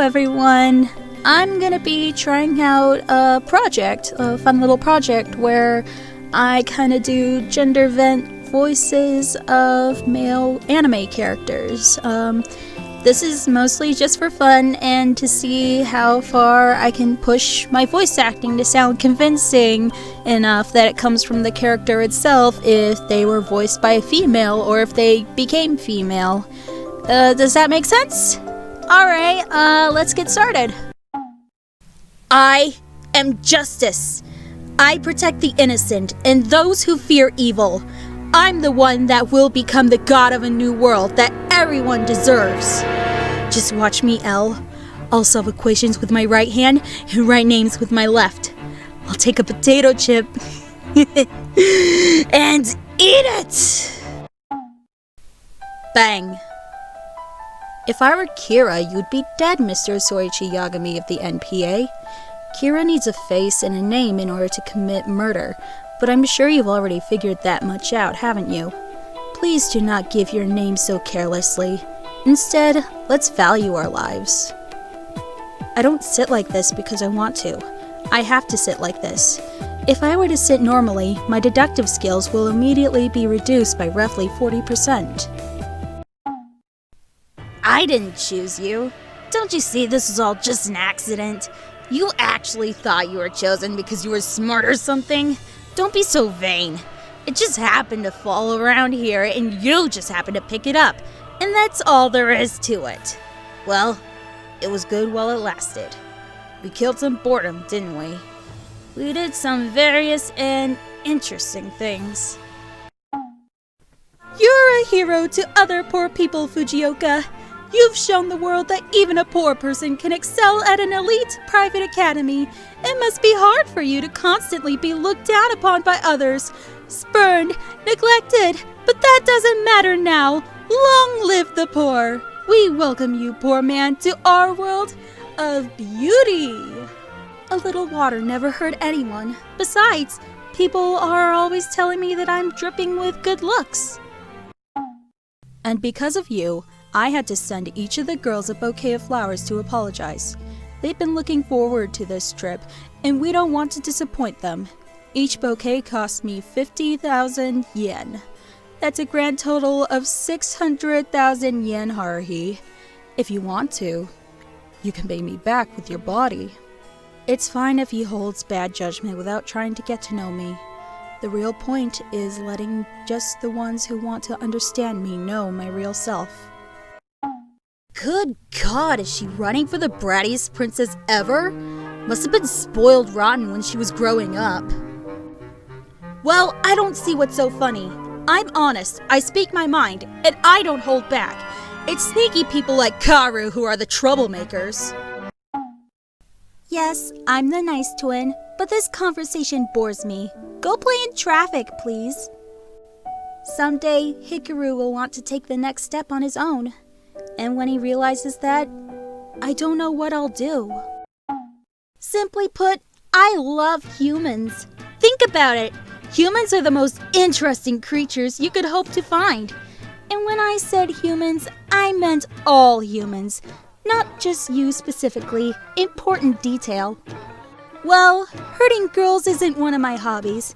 everyone. I'm gonna be trying out a fun little project where I kind of do gender vent voices of male anime characters. This is mostly just for fun and to see how far I can push my voice acting to sound convincing enough that it comes from the character itself if they were voiced by a female or if they became female. Does that make sense? Alright, let's get started. I am justice. I protect the innocent and those who fear evil. I'm the one that will become the god of a new world that everyone deserves. Just watch me, Elle. I'll solve equations with my right hand and write names with my left. I'll take a potato chip and eat it! Bang. If I were Kira, you'd be dead, Mr. Soichi Yagami of the NPA. Kira needs a face and a name in order to commit murder, but I'm sure you've already figured that much out, haven't you? Please do not give your name so carelessly. Instead, let's value our lives. I don't sit like this because I want to. I have to sit like this. If I were to sit normally, my deductive skills will immediately be reduced by roughly 40%. I didn't choose you. Don't you see this was all just an accident? You actually thought you were chosen because you were smart or something? Don't be so vain. It just happened to fall around here and you just happened to pick it up. And that's all there is to it. Well, it was good while it lasted. We killed some boredom, didn't we? We did some various and interesting things. You're a hero to other poor people, Fujioka. You've shown the world that even a poor person can excel at an elite private academy. It must be hard for you to constantly be looked down upon by others, spurned, neglected, but that doesn't matter now. Long live the poor. We welcome you, poor man, to our world of beauty. A little water never hurt anyone. Besides, people are always telling me that I'm dripping with good looks. And because of you, I had to send each of the girls a bouquet of flowers to apologize. They've been looking forward to this trip, and we don't want to disappoint them. Each bouquet cost me 50,000 yen. That's a grand total of 600,000 yen, Haruhi. If you want to, you can pay me back with your body. It's fine if he holds bad judgment without trying to get to know me. The real point is letting just the ones who want to understand me know my real self. Good God, is she running for the brattiest princess ever? Must have been spoiled rotten when she was growing up. Well, I don't see what's so funny. I'm honest, I speak my mind, and I don't hold back. It's sneaky people like Karu who are the troublemakers. Yes, I'm the nice twin, but this conversation bores me. Go play in traffic, please. Someday, Hikaru will want to take the next step on his own. And when he realizes that, I don't know what I'll do. Simply put, I love humans. Think about it. Humans are the most interesting creatures you could hope to find. And when I said humans, I meant all humans. Not just you specifically. Important detail. Well, hurting girls isn't one of my hobbies.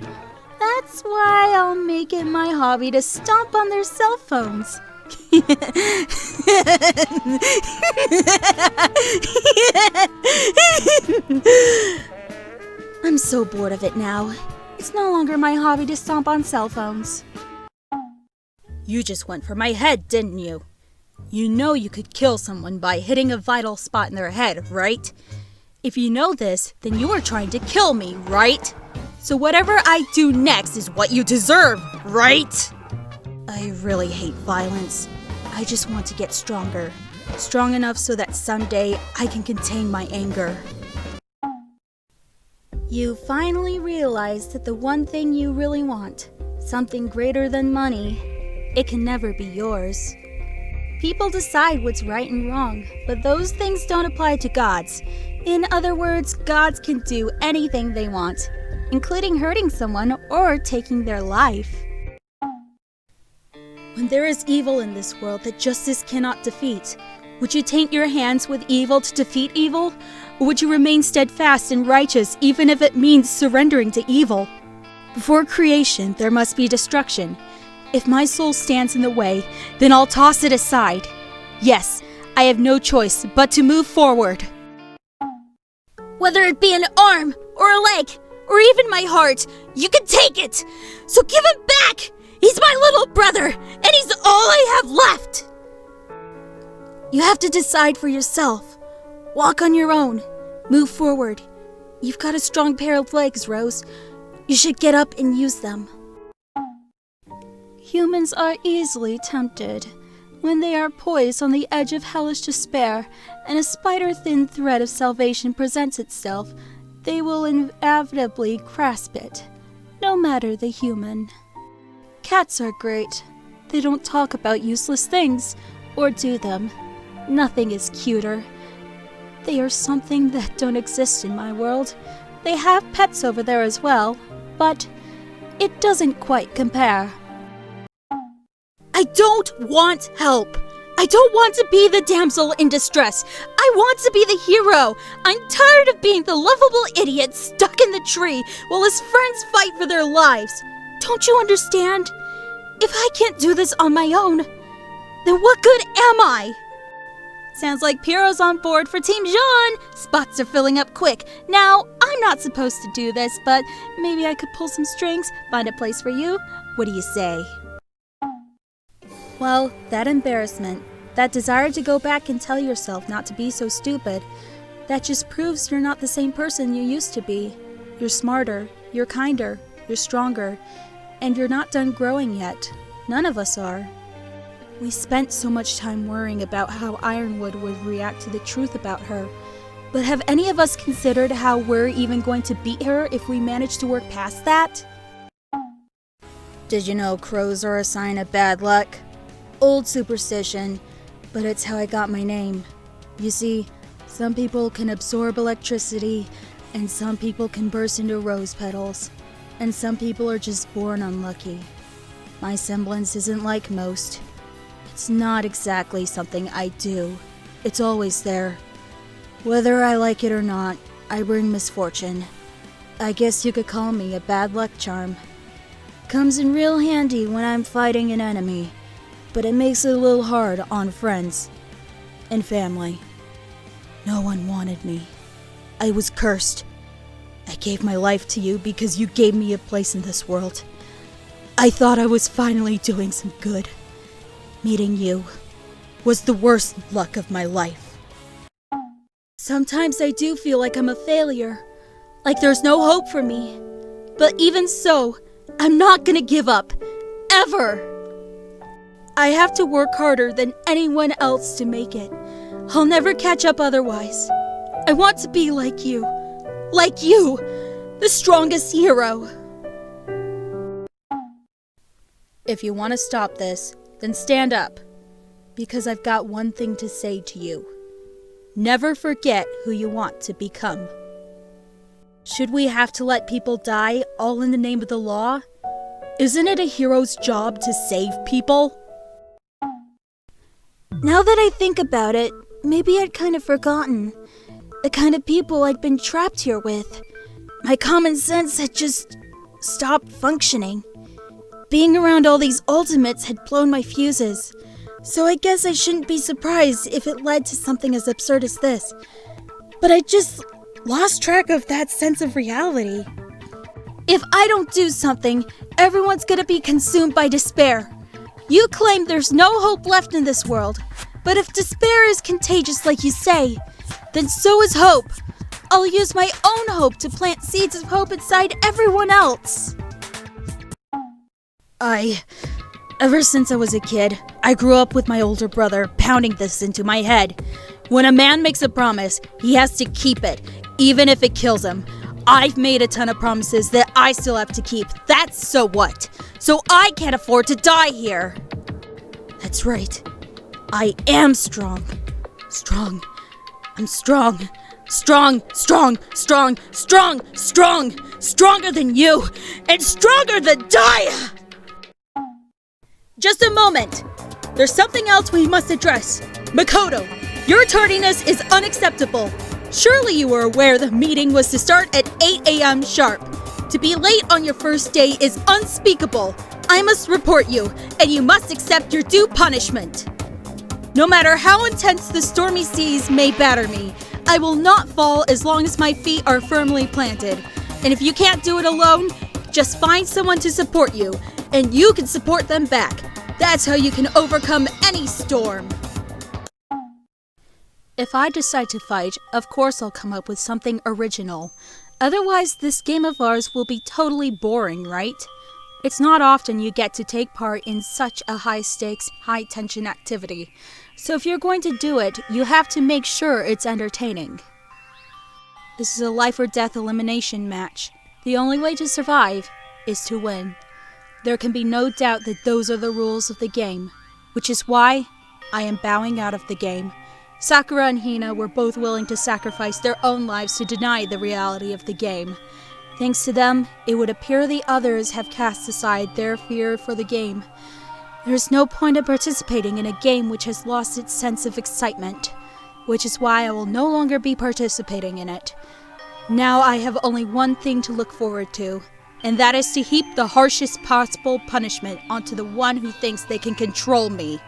That's why I'll make it my hobby to stomp on their cell phones. I'm so bored of it now. It's no longer my hobby to stomp on cell phones. You just went for my head, didn't you? You know you could kill someone by hitting a vital spot in their head, right? If you know this, then you are trying to kill me, right? So whatever I do next is what you deserve, right? I really hate violence. I just want to get stronger. Strong enough so that someday I can contain my anger. You finally realized that the one thing you really want, something greater than money, it can never be yours. People decide what's right and wrong, but those things don't apply to gods. In other words, gods can do anything they want, including hurting someone or taking their life. When there is evil in this world that justice cannot defeat, Would you taint your hands with evil to defeat evil? Or would you remain steadfast and righteous even if it means surrendering to evil? Before creation, there must be destruction. If my soul stands in the way, then I'll toss it aside. Yes, I have no choice but to move forward. Whether it be an arm, or a leg, or even my heart, you can take it! So give him back! He's my little brother, and he's all I have left! You have to decide for yourself. Walk on your own. Move forward. You've got a strong pair of legs, Rose. You should get up and use them. Humans are easily tempted. When they are poised on the edge of hellish despair, and a spider-thin thread of salvation presents itself, they will inevitably grasp it, no matter the human. Cats are great. They don't talk about useless things, or do them. Nothing is cuter. They are something that don't exist in my world. They have pets over there as well, but it doesn't quite compare. I don't want help. I don't want to be the damsel in distress. I want to be the hero. I'm tired of being the lovable idiot stuck in the tree while his friends fight for their lives. Don't you understand? If I can't do this on my own, then what good am I? Sounds like Piero's on board for Team Jean. Spots are filling up quick. Now, I'm not supposed to do this, but maybe I could pull some strings, find a place for you. What do you say? Well, that embarrassment, that desire to go back and tell yourself not to be so stupid, that just proves you're not the same person you used to be. You're smarter, you're kinder, you're stronger, and you're not done growing yet. None of us are. We spent so much time worrying about how Ironwood would react to the truth about her, but have any of us considered how we're even going to beat her if we manage to work past that? Did you know crows are a sign of bad luck? Old superstition, but it's how I got my name. You see, some people can absorb electricity, and some people can burst into rose petals, and some people are just born unlucky. My semblance isn't like most. It's not exactly something I do. It's always there. Whether I like it or not, I bring misfortune. I guess you could call me a bad luck charm. Comes in real handy when I'm fighting an enemy, but it makes it a little hard on friends and family. No one wanted me. I was cursed. I gave my life to you because you gave me a place in this world. I thought I was finally doing some good. Meeting you was the worst luck of my life. Sometimes I do feel like I'm a failure, like there's no hope for me. But even so, I'm not gonna give up, ever. I have to work harder than anyone else to make it. I'll never catch up otherwise. I want to be like you, the strongest hero. If you want to stop this, then stand up, because I've got one thing to say to you. Never forget who you want to become. Should we have to let people die all in the name of the law? Isn't it a hero's job to save people? Now that I think about it, maybe I'd kind of forgotten the kind of people I'd been trapped here with. My common sense had just stopped functioning. Being around all these ultimates had blown my fuses, so I guess I shouldn't be surprised if it led to something as absurd as this. But I just lost track of that sense of reality. If I don't do something, everyone's gonna be consumed by despair. You claim there's no hope left in this world, but if despair is contagious like you say, then so is hope. I'll use my own hope to plant seeds of hope inside everyone else. Ever since I was a kid, I grew up with my older brother pounding this into my head. When a man makes a promise, he has to keep it, even if it kills him. I've made a ton of promises that I still have to keep. That's so what? So I can't afford to die here. That's right. I am strong. Strong. I'm strong. Strong, strong, strong, strong, strong. Stronger than you, and stronger than die! Just a moment. There's something else we must address. Makoto, Your tardiness is unacceptable. Surely you were aware the meeting was to start at 8 a.m. sharp. To be late on your first day is unspeakable. I must report you, and you must accept your due punishment. No matter how intense the stormy seas may batter me, I will not fall as long as my feet are firmly planted. And if you can't do it alone, just find someone to support you, and you can support them back. That's how you can overcome any storm. If I decide to fight, of course I'll come up with something original. Otherwise, this game of ours will be totally boring, right? It's not often you get to take part in such a high-stakes, high-tension activity. So if you're going to do it, you have to make sure it's entertaining. This is a life-or-death elimination match. The only way to survive is to win. There can be no doubt that those are the rules of the game, which is why I am bowing out of the game. Sakura and Hina were both willing to sacrifice their own lives to deny the reality of the game. Thanks to them, it would appear the others have cast aside their fear for the game. There is no point in participating in a game which has lost its sense of excitement, which is why I will no longer be participating in it. Now I have only one thing to look forward to, and that is to heap the harshest possible punishment onto the one who thinks they can control me.